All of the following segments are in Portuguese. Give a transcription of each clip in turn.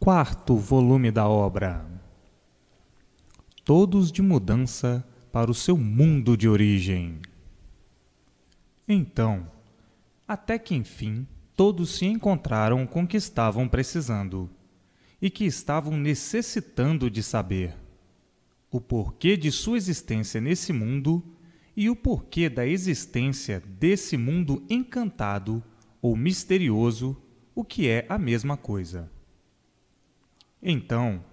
Quarto volume da obra. Todos de mudança para o seu mundo de origem. Então, até que enfim, todos se encontraram com o que estavam precisando e que estavam necessitando de saber: o porquê de sua existência nesse mundo e o porquê da existência desse mundo encantado ou misterioso, o que é a mesma coisa. Então,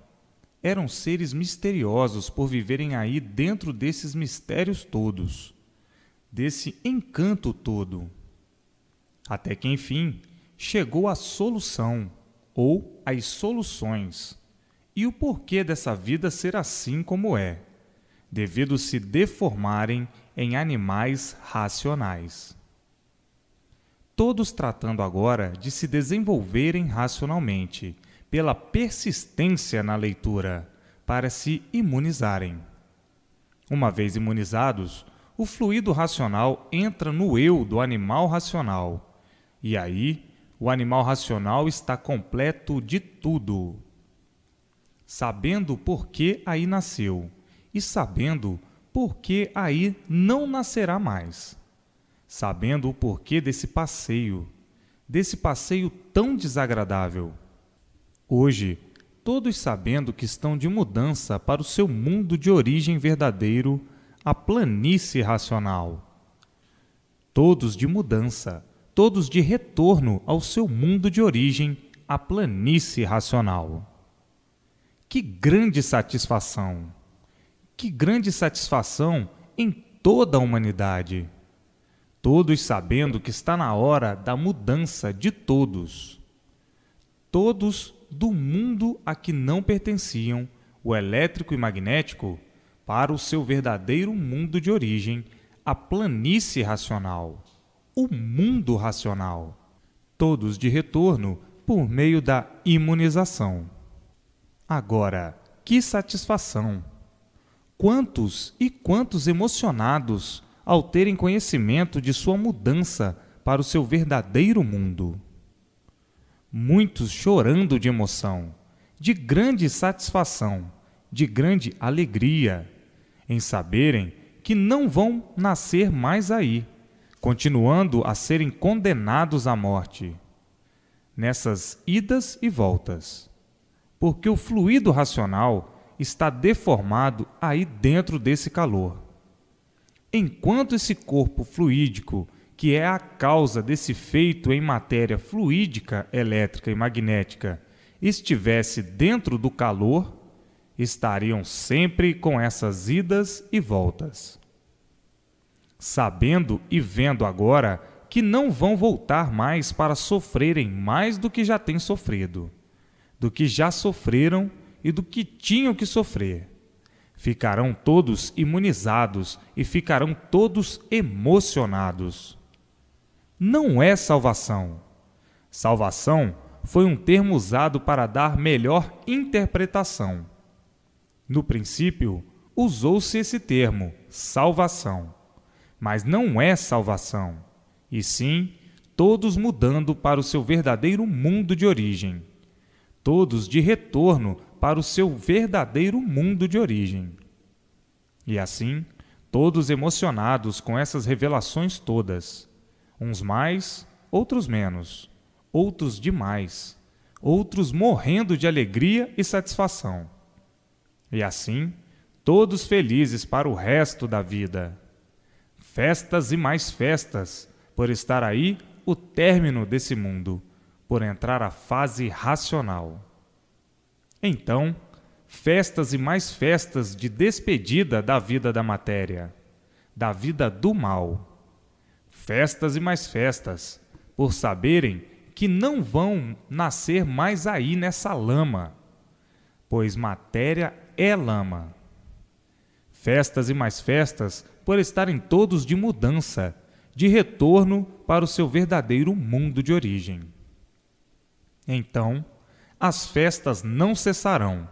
eram seres misteriosos por viverem aí dentro desses mistérios todos, desse encanto todo. Até que, enfim, chegou a solução, ou as soluções, e o porquê dessa vida ser assim como é, devido se deformarem em animais racionais. Todos tratando agora de se desenvolverem racionalmente, pela persistência na leitura, para se imunizarem. Uma vez imunizados, o fluido racional entra no eu do animal racional, e aí o animal racional está completo de tudo. Sabendo por que aí nasceu, e sabendo por que aí não nascerá mais. Sabendo o porquê desse passeio tão desagradável. Hoje, todos sabendo que estão de mudança para o seu mundo de origem verdadeiro, a planície racional. Todos de mudança, todos de retorno ao seu mundo de origem, a planície racional. Que grande satisfação! Que grande satisfação em toda a humanidade! Todos sabendo que está na hora da mudança de todos. Todos do mundo a que não pertenciam, o elétrico e magnético, para o seu verdadeiro mundo de origem, a planície racional, o mundo racional. Todos de retorno por meio da imunização. Agora, que satisfação! Quantos e quantos emocionados ao terem conhecimento de sua mudança para o seu verdadeiro mundo. Muitos chorando de emoção, de grande satisfação, de grande alegria, em saberem que não vão nascer mais aí, continuando a serem condenados à morte, nessas idas e voltas, porque o fluido racional está deformado aí dentro desse calor. Enquanto esse corpo fluídico, que é a causa desse feito em matéria fluídica, elétrica e magnética, estivesse dentro do calor, estariam sempre com essas idas e voltas. Sabendo e vendo agora que não vão voltar mais para sofrerem mais do que já têm sofrido, do que já sofreram e do que tinham que sofrer. Ficarão todos imunizados e ficarão todos emocionados. Não é salvação. Salvação foi um termo usado para dar melhor interpretação. No princípio, usou-se esse termo, salvação. Mas não é salvação, e sim todos mudando para o seu verdadeiro mundo de origem. Todos de retorno para o seu verdadeiro mundo de origem. E assim, todos emocionados com essas revelações todas, uns mais, outros menos, outros demais, outros morrendo de alegria e satisfação. E assim, todos felizes para o resto da vida. Festas e mais festas, por estar aí o término desse mundo, por entrar a fase racional. Então, festas e mais festas de despedida da vida da matéria, da vida do mal. Festas e mais festas, por saberem que não vão nascer mais aí nessa lama, pois matéria é lama. Festas e mais festas, por estarem todos de mudança, de retorno para o seu verdadeiro mundo de origem. Então, as festas não cessarão.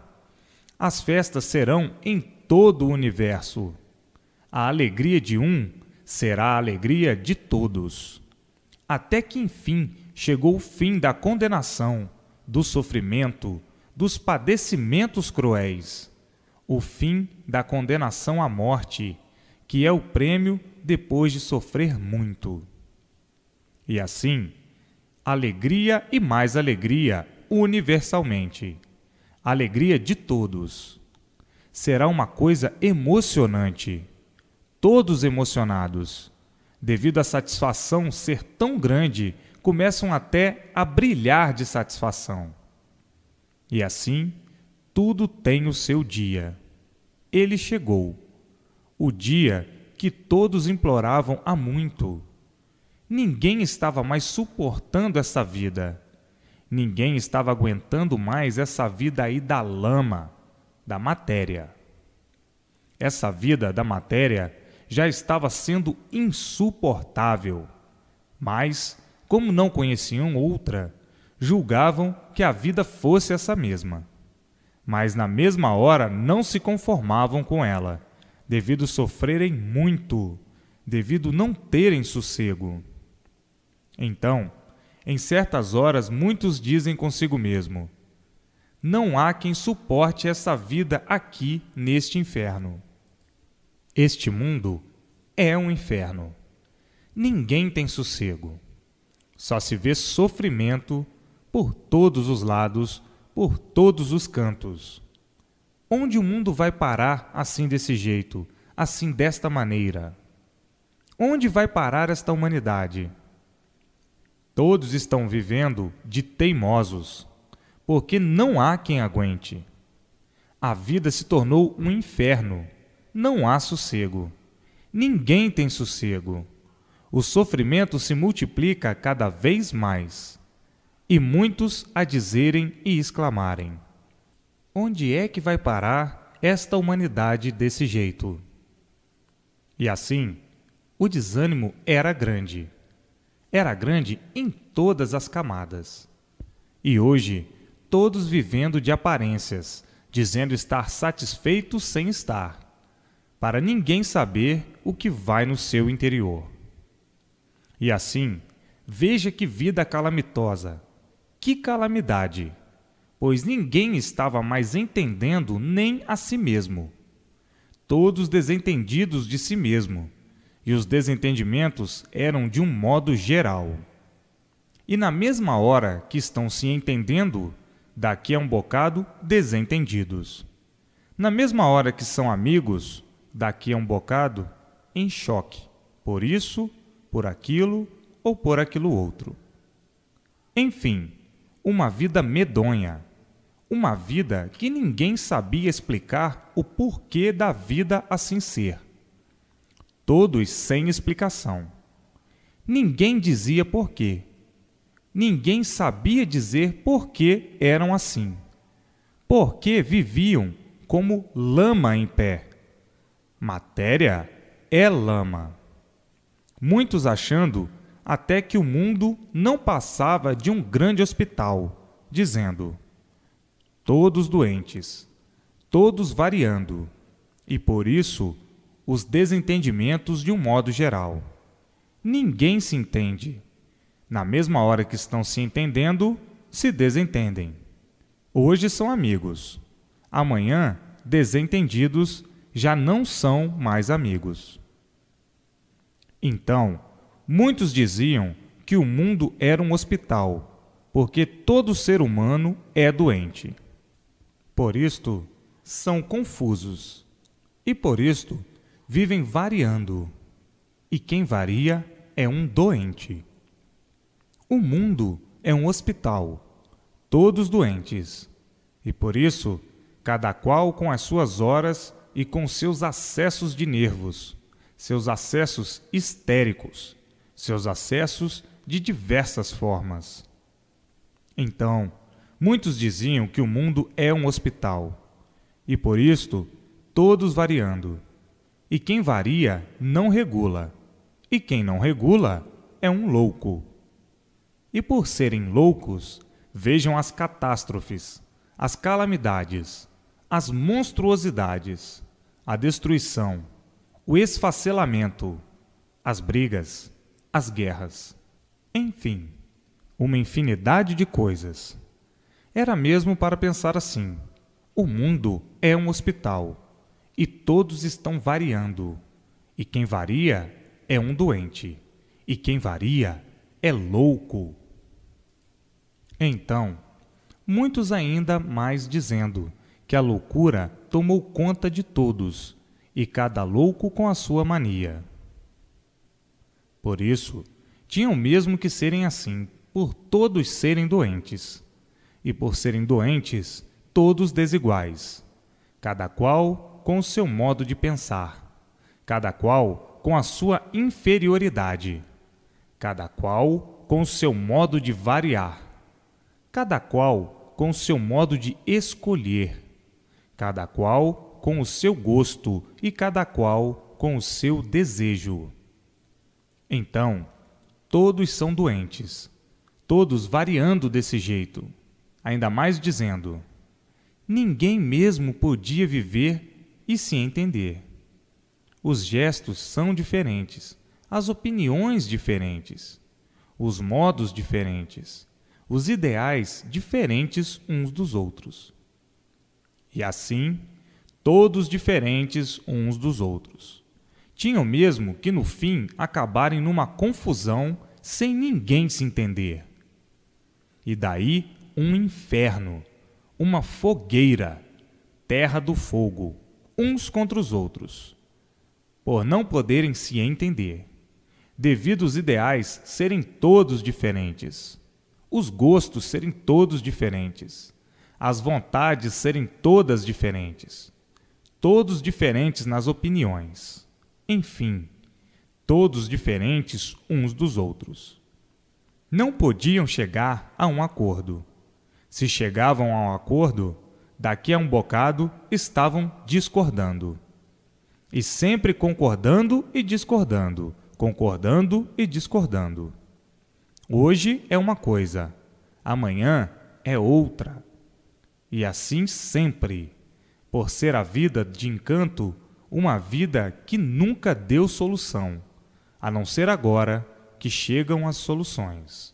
As festas serão em todo o universo. A alegria de um será a alegria de todos. Até que, enfim, chegou o fim da condenação, do sofrimento, dos padecimentos cruéis, o fim da condenação à morte, que é o prêmio depois de sofrer muito. E assim, alegria e mais alegria universalmente, alegria de todos. Será uma coisa emocionante, todos emocionados. Devido à satisfação ser tão grande, começam até a brilhar de satisfação. E assim, tudo tem o seu dia. Ele chegou, o dia que todos imploravam há muito. Ninguém estava mais suportando essa vida. Ninguém estava aguentando mais essa vida aí da lama, da matéria. Essa vida da matéria já estava sendo insuportável, mas, como não conheciam outra, julgavam que a vida fosse essa mesma. Mas na mesma hora não se conformavam com ela, devido sofrerem muito, devido não terem sossego. Então, em certas horas, muitos dizem consigo mesmo: não há quem suporte essa vida aqui neste inferno. Este mundo é um inferno. Ninguém tem sossego. Só se vê sofrimento por todos os lados, por todos os cantos. Onde o mundo vai parar assim desse jeito, assim desta maneira? Onde vai parar esta humanidade? Todos estão vivendo de teimosos, porque não há quem aguente. A vida se tornou um inferno. Não há sossego. Ninguém tem sossego. O sofrimento se multiplica cada vez mais. E muitos a dizerem e exclamarem: onde é que vai parar esta humanidade desse jeito? E assim, o desânimo era grande. Era grande em todas as camadas. E hoje, todos vivendo de aparências, dizendo estar satisfeitos sem estar, para ninguém saber o que vai no seu interior. E assim, veja que vida calamitosa, que calamidade, pois ninguém estava mais entendendo nem a si mesmo. Todos desentendidos de si mesmo, e os desentendimentos eram de um modo geral. E na mesma hora que estão se entendendo, daqui a um bocado desentendidos. Na mesma hora que são amigos, daqui a um bocado em choque, por isso, por aquilo ou por aquilo outro. Enfim, uma vida medonha, uma vida que ninguém sabia explicar o porquê da vida assim ser. Todos sem explicação. Ninguém dizia porquê. Ninguém sabia dizer por que eram assim. Porque viviam como lama em pé. Matéria é lama. Muitos achando até que o mundo não passava de um grande hospital, dizendo: todos doentes, todos variando, e por isso os desentendimentos de um modo geral. Ninguém se entende. Na mesma hora que estão se entendendo, se desentendem. Hoje são amigos. Amanhã, desentendidos, já não são mais amigos. Então, muitos diziam que o mundo era um hospital, porque todo ser humano é doente. Por isto, são confusos. E por isto, vivem variando. E quem varia é um doente. O mundo é um hospital, todos doentes. E por isso, cada qual com as suas horas e com seus acessos de nervos, seus acessos histéricos, seus acessos de diversas formas. Então, muitos diziam que o mundo é um hospital, e por isto, todos variando. E quem varia não regula, e quem não regula é um louco. E por serem loucos, vejam as catástrofes, as calamidades, as monstruosidades, a destruição, o esfacelamento, as brigas, as guerras. Enfim, uma infinidade de coisas. Era mesmo para pensar assim: o mundo é um hospital, e todos estão variando. E quem varia é um doente, e quem varia é louco. Então, muitos ainda mais dizendo que a loucura tomou conta de todos, e cada louco com a sua mania. Por isso, tinham mesmo que serem assim, por todos serem doentes, e por serem doentes, todos desiguais, cada qual com o seu modo de pensar, cada qual com a sua inferioridade, cada qual com o seu modo de variar, cada qual com o seu modo de escolher, cada qual com o seu gosto e cada qual com o seu desejo. Então, todos são doentes, todos variando desse jeito, ainda mais dizendo: ninguém mesmo podia viver e se entender. Os gestos são diferentes, as opiniões diferentes, os modos diferentes, os ideais diferentes uns dos outros. E assim, todos diferentes uns dos outros. Tinham mesmo que, no fim, acabarem numa confusão sem ninguém se entender. E daí um inferno, uma fogueira, terra do fogo, uns contra os outros, por não poderem se entender, devido os ideais serem todos diferentes, os gostos serem todos diferentes, as vontades serem todas diferentes, todos diferentes nas opiniões. Enfim, todos diferentes uns dos outros. Não podiam chegar a um acordo. Se chegavam a um acordo, daqui a um bocado estavam discordando. E sempre concordando e discordando, concordando e discordando. Hoje é uma coisa, amanhã é outra. E assim sempre, por ser a vida de encanto, uma vida que nunca deu solução, a não ser agora que chegam as soluções.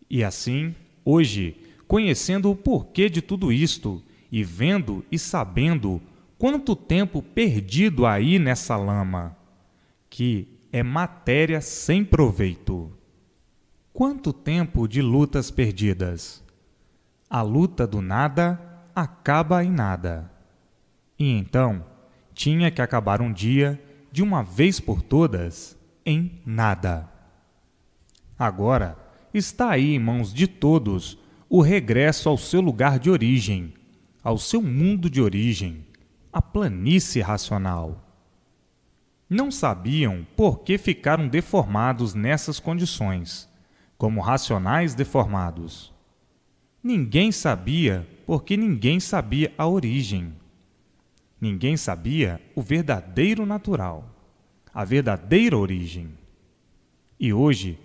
E assim, hoje, conhecendo o porquê de tudo isto, e vendo e sabendo quanto tempo perdido aí nessa lama, que é matéria sem proveito. Quanto tempo de lutas perdidas! A luta do nada acaba em nada. E então, tinha que acabar um dia, de uma vez por todas, em nada. Agora, está aí em mãos de todos o regresso ao seu lugar de origem, ao seu mundo de origem, a planície racional. Não sabiam por que ficaram deformados nessas condições, como racionais deformados. Ninguém sabia porque ninguém sabia a origem. Ninguém sabia o verdadeiro natural, a verdadeira origem. E hoje,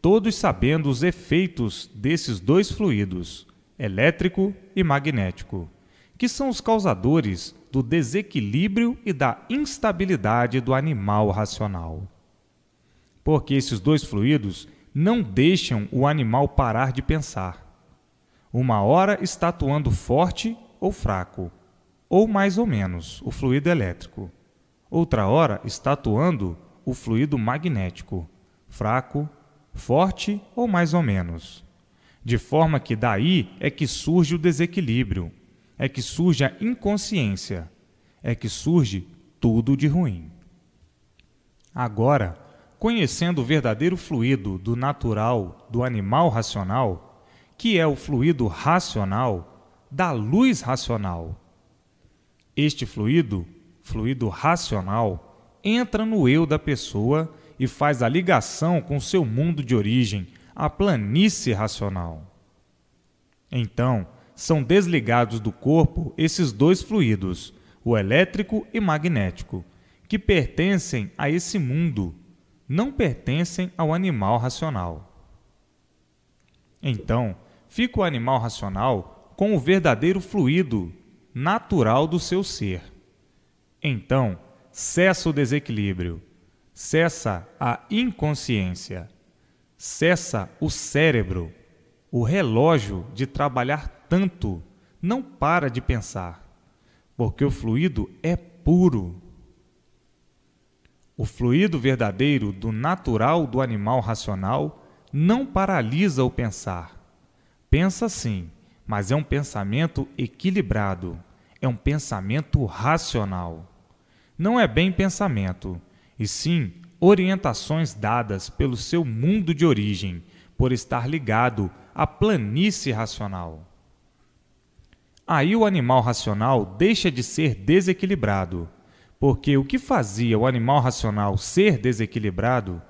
todos sabendo os efeitos desses dois fluidos, elétrico e magnético, que são os causadores do desequilíbrio e da instabilidade do animal racional. Porque esses dois fluidos não deixam o animal parar de pensar. Uma hora está atuando forte ou fraco, ou mais ou menos, o fluido elétrico. Outra hora está atuando o fluido magnético, fraco, forte ou mais ou menos. De forma que daí é que surge o desequilíbrio, é que surge a inconsciência, é que surge tudo de ruim. Agora, conhecendo o verdadeiro fluido do natural, do animal racional, que é o fluido racional, da luz racional, este fluido racional, entra no eu da pessoa e faz a ligação com seu mundo de origem, a planície racional. Então, são desligados do corpo esses dois fluidos, o elétrico e magnético, que pertencem a esse mundo, não pertencem ao animal racional. Então, fica o animal racional com o verdadeiro fluido natural do seu ser. Então, cessa o desequilíbrio, cessa a inconsciência, cessa o cérebro, O relógio de trabalhar tanto não para de pensar, porque o fluido é puro. O fluido verdadeiro do natural do animal racional não paralisa o pensar. Pensa sim, mas é um pensamento equilibrado, é um pensamento racional. Não é bem pensamento, e sim orientações dadas pelo seu mundo de origem, por estar ligado à planície racional. Aí o animal racional deixa de ser desequilibrado, porque o que fazia o animal racional ser desequilibrado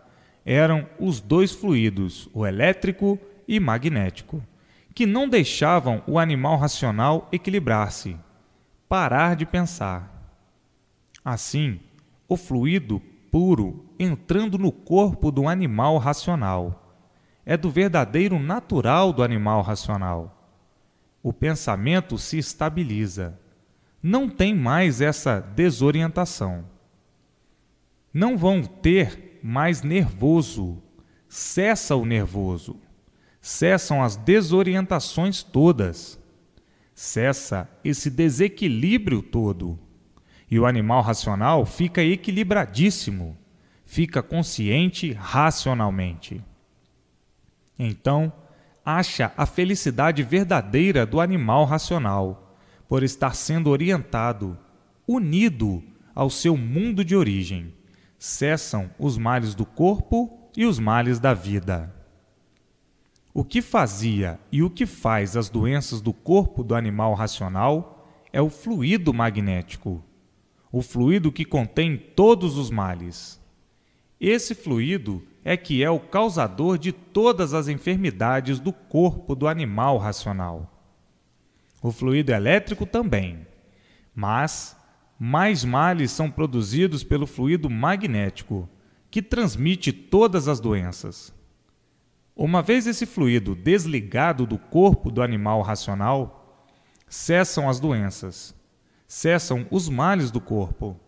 eram os dois fluidos, o elétrico e magnético, que não deixavam o animal racional equilibrar-se, parar de pensar. Assim, o fluido puro entrando no corpo do animal racional é do verdadeiro natural do animal racional. O pensamento se estabiliza. Não tem mais essa desorientação. Não vão ter mais nervoso. Cessa o nervoso. Cessam as desorientações todas. Cessa esse desequilíbrio todo. E o animal racional fica equilibradíssimo, fica consciente racionalmente. Então, acha a felicidade verdadeira do animal racional, por estar sendo orientado, unido ao seu mundo de origem. Cessam os males do corpo e os males da vida. O que fazia e o que faz as doenças do corpo do animal racional é o fluido magnético, o fluido que contém todos os males. Esse fluido é que é o causador de todas as enfermidades do corpo do animal racional. O fluido elétrico também, mas mais males são produzidos pelo fluido magnético, que transmite todas as doenças. Uma vez esse fluido desligado do corpo do animal racional, cessam as doenças, cessam os males do corpo.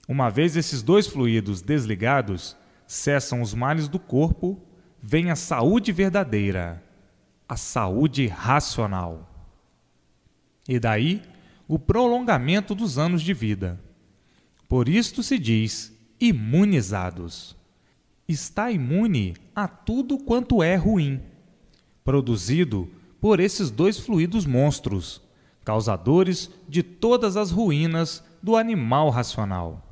Uma vez esses dois fluidos desligados, cessam os males do corpo, vem a saúde verdadeira, a saúde racional. E daí, o prolongamento dos anos de vida. Por isto se diz imunizados. Está imune a tudo quanto é ruim, produzido por esses dois fluidos monstros, causadores de todas as ruínas do animal racional.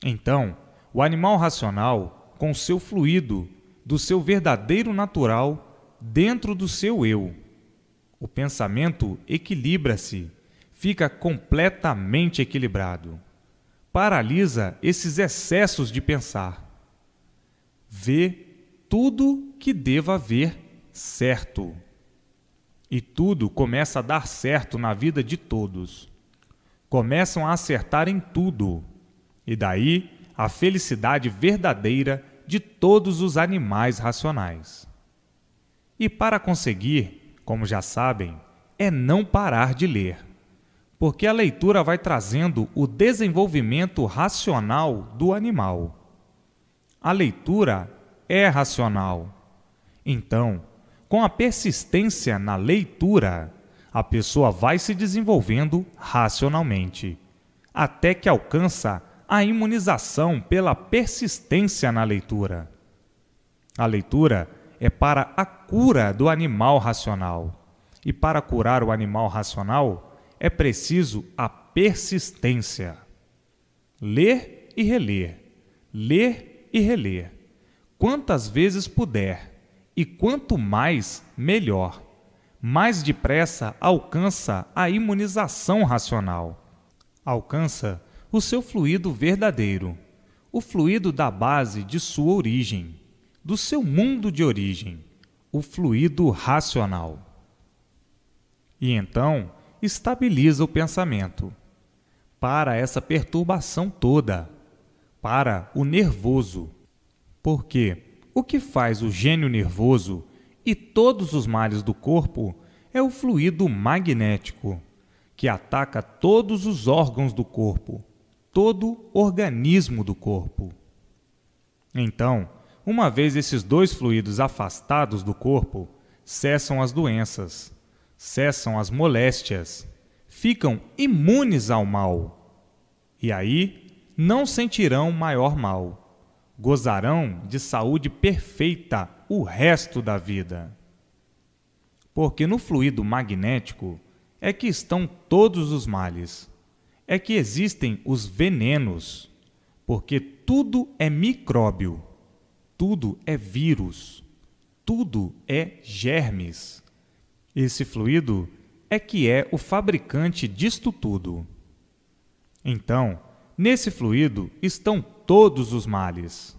Então, o animal racional, com seu fluido, do seu verdadeiro natural, dentro do seu eu, o pensamento equilibra-se, fica completamente equilibrado. Paralisa esses excessos de pensar. Vê tudo que deva haver certo. E tudo começa a dar certo na vida de todos. Começam a acertar em tudo. E daí a felicidade verdadeira de todos os animais racionais. E para conseguir, como já sabem, é não parar de ler, porque a leitura vai trazendo o desenvolvimento racional do animal. A leitura é racional. Então, com a persistência na leitura, a pessoa vai se desenvolvendo racionalmente, até que alcança a imunização pela persistência na leitura. A leitura é para a cura do animal racional. E para curar o animal racional, é preciso a persistência. Ler e reler, ler e reler, quantas vezes puder, e quanto mais, melhor. Mais depressa alcança a imunização racional. Alcança o seu fluido verdadeiro, o fluido da base de sua origem, do seu mundo de origem, o fluido racional. E então estabiliza o pensamento, para essa perturbação toda, para o nervoso. Porque o que faz o gênio nervoso e todos os males do corpo é o fluido magnético, que ataca todos os órgãos do corpo, todo organismo do corpo. Então, uma vez esses dois fluidos afastados do corpo, cessam as doenças, cessam as moléstias, ficam imunes ao mal. E aí não sentirão maior mal, gozarão de saúde perfeita o resto da vida. Porque no fluido magnético é que estão todos os males, é que existem os venenos, porque tudo é micróbio, tudo é vírus, tudo é germes. Esse fluido é que é o fabricante disto tudo. Então, nesse fluido estão todos os males.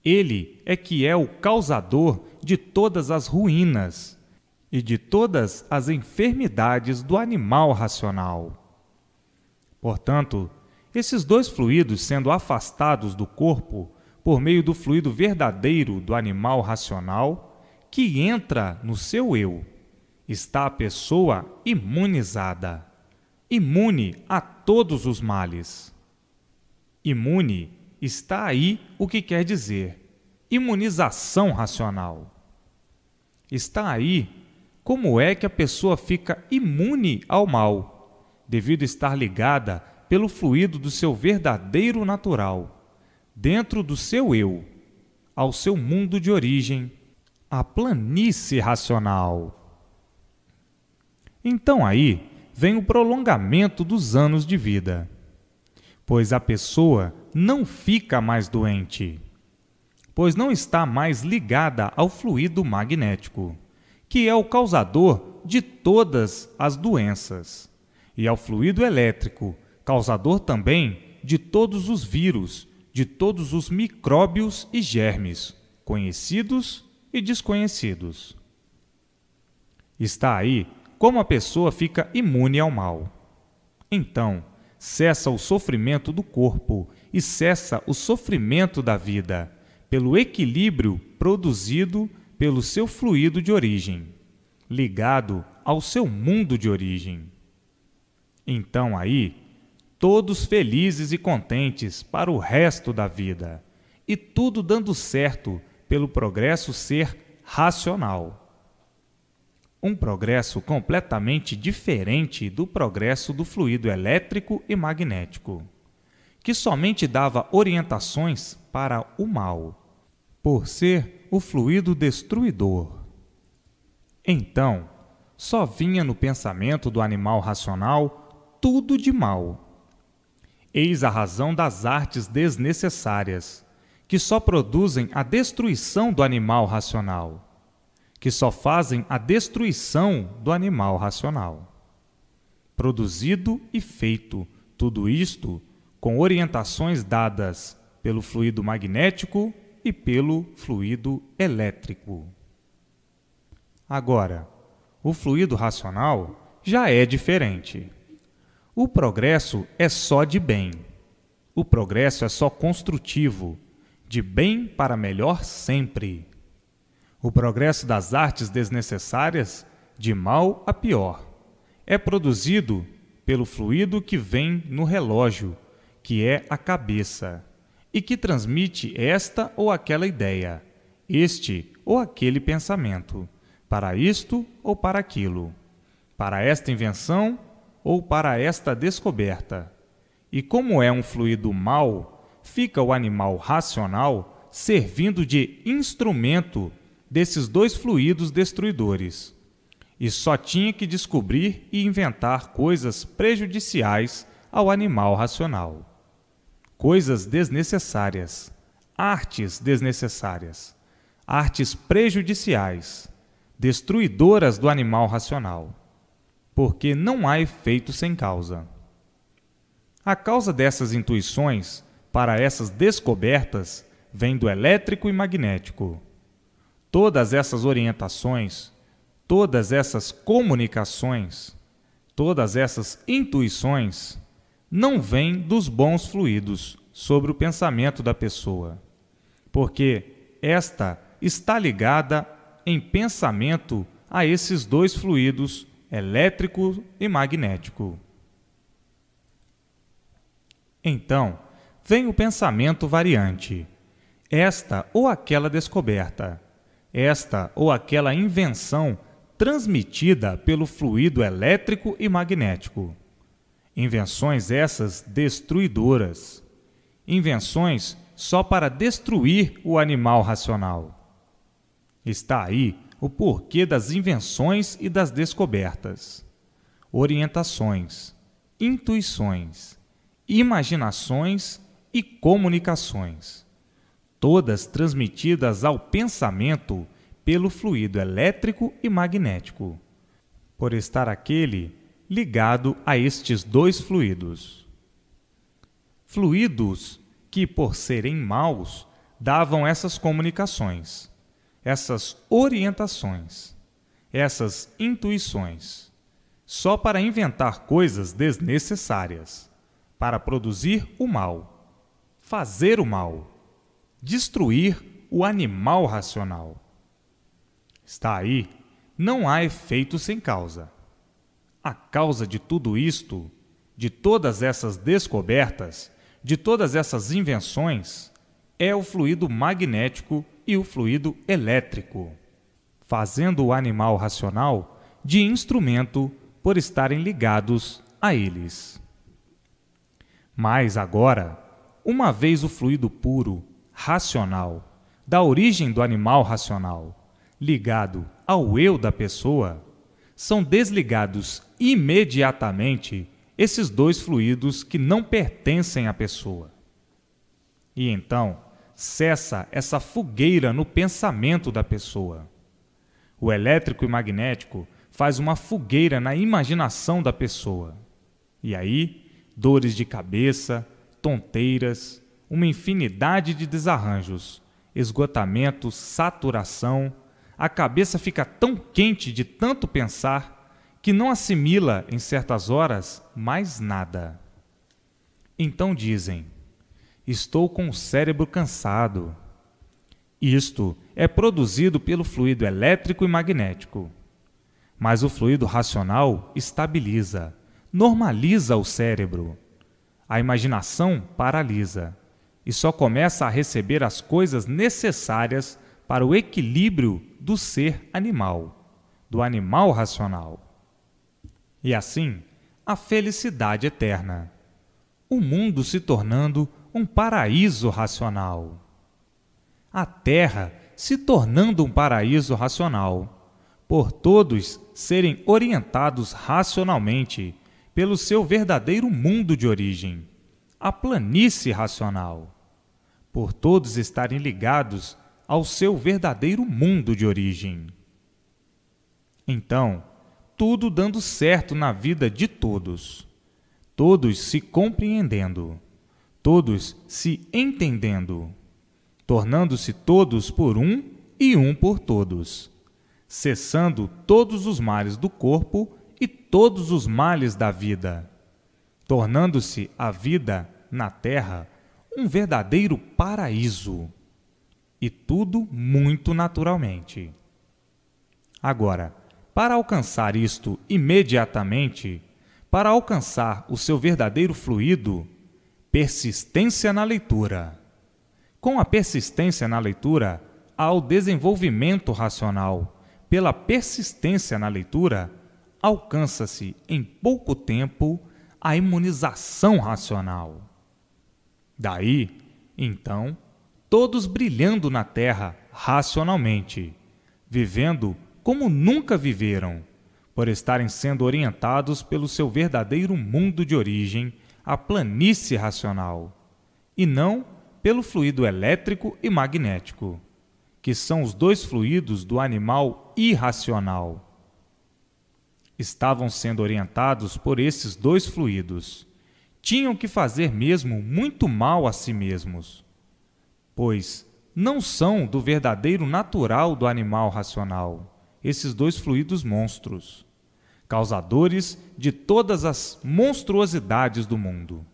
Ele é que é o causador de todas as ruínas e de todas as enfermidades do animal racional. Portanto, esses dois fluidos sendo afastados do corpo por meio do fluido verdadeiro do animal racional, que entra no seu eu, está a pessoa imunizada, imune a todos os males. Imune está aí o que quer dizer imunização racional. Está aí como é que a pessoa fica imune ao mal, devido a estar ligada pelo fluido do seu verdadeiro natural, dentro do seu eu, ao seu mundo de origem, a planície racional. Então aí vem o prolongamento dos anos de vida, pois a pessoa não fica mais doente, pois não está mais ligada ao fluido magnético, que é o causador de todas as doenças, e ao fluido elétrico, causador também de todos os vírus, de todos os micróbios e germes, conhecidos e desconhecidos. Está aí como a pessoa fica imune ao mal. Então, cessa o sofrimento do corpo e cessa o sofrimento da vida, pelo equilíbrio produzido pelo seu fluido de origem, ligado ao seu mundo de origem. Então aí, todos felizes e contentes para o resto da vida, e tudo dando certo pelo progresso ser racional. Um progresso completamente diferente do progresso do fluido elétrico e magnético, que somente dava orientações para o mal, por ser o fluido destruidor. Então, só vinha no pensamento do animal racional tudo de mal. Eis a razão das artes desnecessárias, que só produzem a destruição do animal racional, que só fazem a destruição do animal racional. Produzido e feito tudo isto com orientações dadas pelo fluido magnético e pelo fluido elétrico. Agora, o fluido racional já é diferente. O progresso é só de bem. O progresso é só construtivo, de bem para melhor sempre. O progresso das artes desnecessárias, de mal a pior, é produzido pelo fluido que vem no relógio, que é a cabeça, e que transmite esta ou aquela ideia, este ou aquele pensamento, para isto ou para aquilo, para esta invenção ou para esta descoberta. E como é um fluido mau, fica o animal racional servindo de instrumento desses dois fluidos destruidores. E só tinha que descobrir e inventar coisas prejudiciais ao animal racional. Coisas desnecessárias, artes desnecessárias, artes prejudiciais, destruidoras do animal racional, porque não há efeito sem causa. A causa dessas intuições para essas descobertas vem do elétrico e magnético. Todas essas orientações, todas essas comunicações, todas essas intuições não vêm dos bons fluidos sobre o pensamento da pessoa, porque esta está ligada em pensamento a esses dois fluidos, elétrico e magnético. Então, vem o pensamento variante, esta ou aquela descoberta, esta ou aquela invenção transmitida pelo fluido elétrico e magnético. Invenções essas destruidoras. Invenções só para destruir o animal racional. Está aí o porquê das invenções e das descobertas. Orientações, intuições, imaginações e comunicações, todas transmitidas ao pensamento pelo fluido elétrico e magnético, por estar aquele ligado a estes dois fluidos. Fluidos que, por serem maus, davam essas comunicações, essas orientações, essas intuições, só para inventar coisas desnecessárias, para produzir o mal, fazer o mal, destruir o animal racional. Está aí, não há efeito sem causa. A causa de tudo isto, de todas essas descobertas, de todas essas invenções, é o fluido magnético e o fluido elétrico, fazendo o animal racional de instrumento por estarem ligados a eles. Mas agora, uma vez o fluido puro, racional, da origem do animal racional, ligado ao eu da pessoa, são desligados imediatamente esses dois fluidos que não pertencem à pessoa. E então, cessa essa fogueira no pensamento da pessoa. O elétrico e magnético faz uma fogueira na imaginação da pessoa. E aí, dores de cabeça, tonteiras, uma infinidade de desarranjos, esgotamento, saturação, a cabeça fica tão quente de tanto pensar que não assimila, em certas horas, mais nada. Então dizem: estou com o cérebro cansado. Isto é produzido pelo fluido elétrico e magnético. Mas o fluido racional estabiliza, normaliza o cérebro. A imaginação paralisa e só começa a receber as coisas necessárias para o equilíbrio do ser animal, do animal racional. E assim, a felicidade eterna. O mundo se tornando um paraíso racional. A Terra se tornando um paraíso racional, por todos serem orientados racionalmente pelo seu verdadeiro mundo de origem, a planície racional, por todos estarem ligados ao seu verdadeiro mundo de origem. Então, tudo dando certo na vida de todos, todos se compreendendo, todos se entendendo, tornando-se todos por um e um por todos, cessando todos os males do corpo e todos os males da vida, tornando-se a vida na terra um verdadeiro paraíso, e tudo muito naturalmente. Agora, para alcançar isto imediatamente, para alcançar o seu verdadeiro fluido, persistência na leitura. Com a persistência na leitura, há o desenvolvimento racional. Pela persistência na leitura, alcança-se em pouco tempo a imunização racional. Daí, então, todos brilhando na terra racionalmente, vivendo como nunca viveram, por estarem sendo orientados pelo seu verdadeiro mundo de origem, a planície racional, e não pelo fluido elétrico e magnético, que são os dois fluidos do animal irracional. Estavam sendo orientados por esses dois fluidos. Tinham que fazer mesmo muito mal a si mesmos, pois não são do verdadeiro natural do animal racional, esses dois fluidos monstros, causadores de todas as monstruosidades do mundo.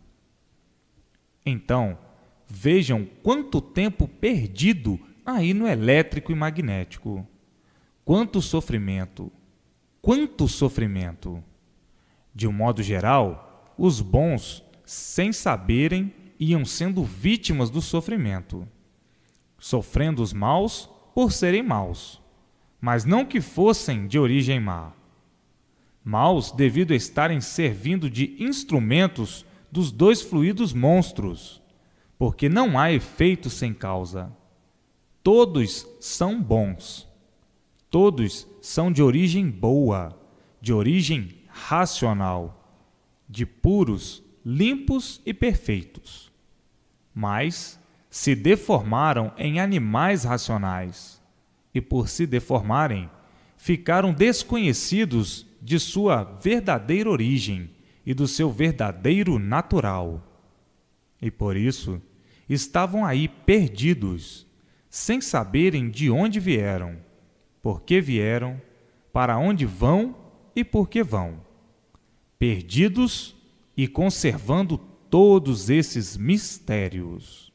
Então, vejam quanto tempo perdido aí no elétrico e magnético. Quanto sofrimento! Quanto sofrimento! De um modo geral, os bons, sem saberem, iam sendo vítimas do sofrimento, sofrendo os maus por serem maus, mas não que fossem de origem má. Maus devido a estarem servindo de instrumentos dos dois fluidos monstros, porque não há efeito sem causa. Todos são bons. Todos são de origem boa, de origem racional, de puros, limpos e perfeitos. Mas se deformaram em animais racionais, e por se deformarem, ficaram desconhecidos de sua verdadeira origem e do seu verdadeiro natural. E por isso estavam aí perdidos, sem saberem de onde vieram, por que vieram, para onde vão e por que vão. Perdidos e conservando todos esses mistérios.